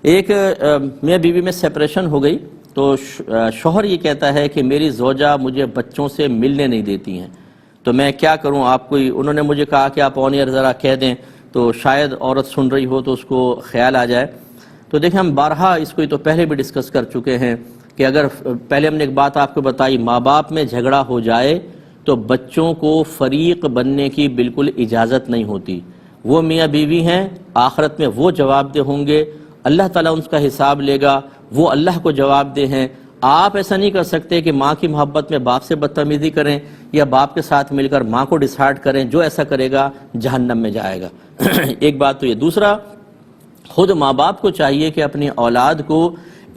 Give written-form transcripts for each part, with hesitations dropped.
ایک میاں بیوی میں سیپریشن ہو گئی تو شوہر یہ کہتا ہے کہ میری زوجہ مجھے بچوں سے ملنے نہیں دیتی ہیں، تو میں کیا کروں؟ آپ کوئی انہوں نے مجھے کہا کہ آپ آن ایئر ذرا کہہ دیں تو شاید عورت سن رہی ہو تو اس کو خیال آ جائے۔ تو دیکھیں ہم بارہا اس کو تو پہلے بھی ڈسکس کر چکے ہیں کہ اگر پہلے ہم نے ایک بات آپ کو بتائی، ماں باپ میں جھگڑا ہو جائے تو بچوں کو فریق بننے کی بالکل اجازت نہیں ہوتی۔ وہ میاں بیوی ہیں، آخرت میں وہ جواب دہ ہوں گے، اللہ تعالیٰ ان کا حساب لے گا، وہ اللہ کو جواب دہ ہیں۔ آپ ایسا نہیں کر سکتے کہ ماں کی محبت میں باپ سے بدتمیزی کریں یا باپ کے ساتھ مل کر ماں کو ڈسہارٹ کریں، جو ایسا کرے گا جہنم میں جائے گا۔ ایک بات تو یہ۔ دوسرا، خود ماں باپ کو چاہیے کہ اپنی اولاد کو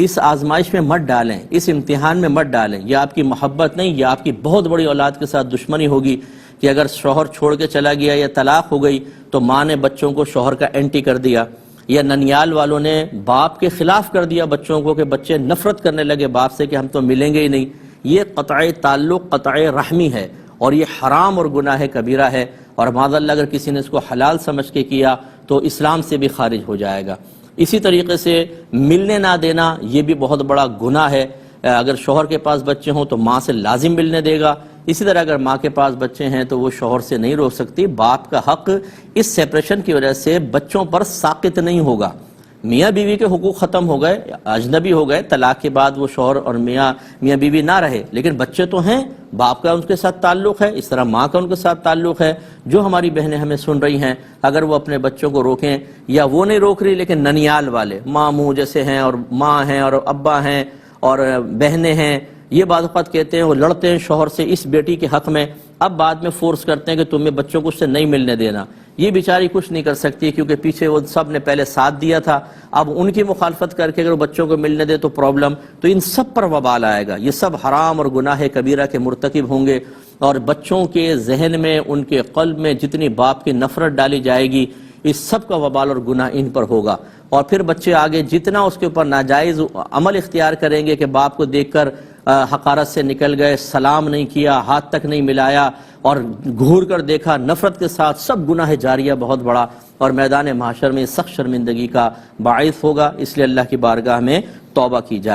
اس آزمائش میں مت ڈالیں، اس امتحان میں مت ڈالیں۔ یہ آپ کی محبت نہیں، یہ آپ کی بہت بڑی اولاد کے ساتھ دشمنی ہوگی کہ اگر شوہر چھوڑ کے چلا گیا یا طلاق ہو گئی تو ماں نے بچوں کو شوہر کا اینٹی کر دیا، یا ننیال والوں نے باپ کے خلاف کر دیا بچوں کو کہ بچے نفرت کرنے لگے باپ سے کہ ہم تو ملیں گے ہی نہیں۔ یہ قطع تعلق، قطع رحمی ہے، اور یہ حرام اور گناہ کبیرہ ہے، اور معاذ اللہ اگر کسی نے اس کو حلال سمجھ کے کیا تو اسلام سے بھی خارج ہو جائے گا۔ اسی طریقے سے ملنے نہ دینا، یہ بھی بہت بڑا گناہ ہے۔ اگر شوہر کے پاس بچے ہوں تو ماں سے لازم ملنے دے گا، اسی طرح اگر ماں کے پاس بچے ہیں تو وہ شوہر سے نہیں روک سکتی۔ باپ کا حق اس سیپریشن کی وجہ سے بچوں پر ساقط نہیں ہوگا۔ میاں بیوی کے حقوق ختم ہو گئے، اجنبی ہو گئے، طلاق کے بعد وہ شوہر اور میاں بیوی نہ رہے، لیکن بچے تو ہیں، باپ کا ان کے ساتھ تعلق ہے، اس طرح ماں کا ان کے ساتھ تعلق ہے۔ جو ہماری بہنیں ہمیں سن رہی ہیں، اگر وہ اپنے بچوں کو روکیں، یا وہ نہیں روک رہی لیکن ننیال والے ماموں جیسے ہیں اور ماں ہیں اور ابا ہیں اور بہنیں ہیں، یہ بعض اوقات کہتے ہیں، وہ لڑتے ہیں شوہر سے اس بیٹی کے حق میں، اب بعد میں فورس کرتے ہیں کہ تمہیں بچوں کو اس سے نہیں ملنے دینا۔ یہ بیچاری کچھ نہیں کر سکتی کیونکہ پیچھے وہ سب نے پہلے ساتھ دیا تھا، اب ان کی مخالفت کر کے اگر بچوں کو ملنے دے تو پرابلم، تو ان سب پر وبال آئے گا۔ یہ سب حرام اور گناہ کبیرہ کے مرتکب ہوں گے، اور بچوں کے ذہن میں، ان کے قلب میں جتنی باپ کی نفرت ڈالی جائے گی، اس سب کا وبال اور گناہ ان پر ہوگا۔ اور پھر بچے آگے جتنا اس کے اوپر ناجائز عمل اختیار کریں گے کہ باپ کو دیکھ کر حقارت سے نکل گئے، سلام نہیں کیا، ہاتھ تک نہیں ملایا، اور گھور کر دیکھا نفرت کے ساتھ، سب گناہ جاریہ بہت بڑا، اور میدان محشر میں سخت شرمندگی کا باعث ہوگا۔ اس لیے اللہ کی بارگاہ میں توبہ کی جائے۔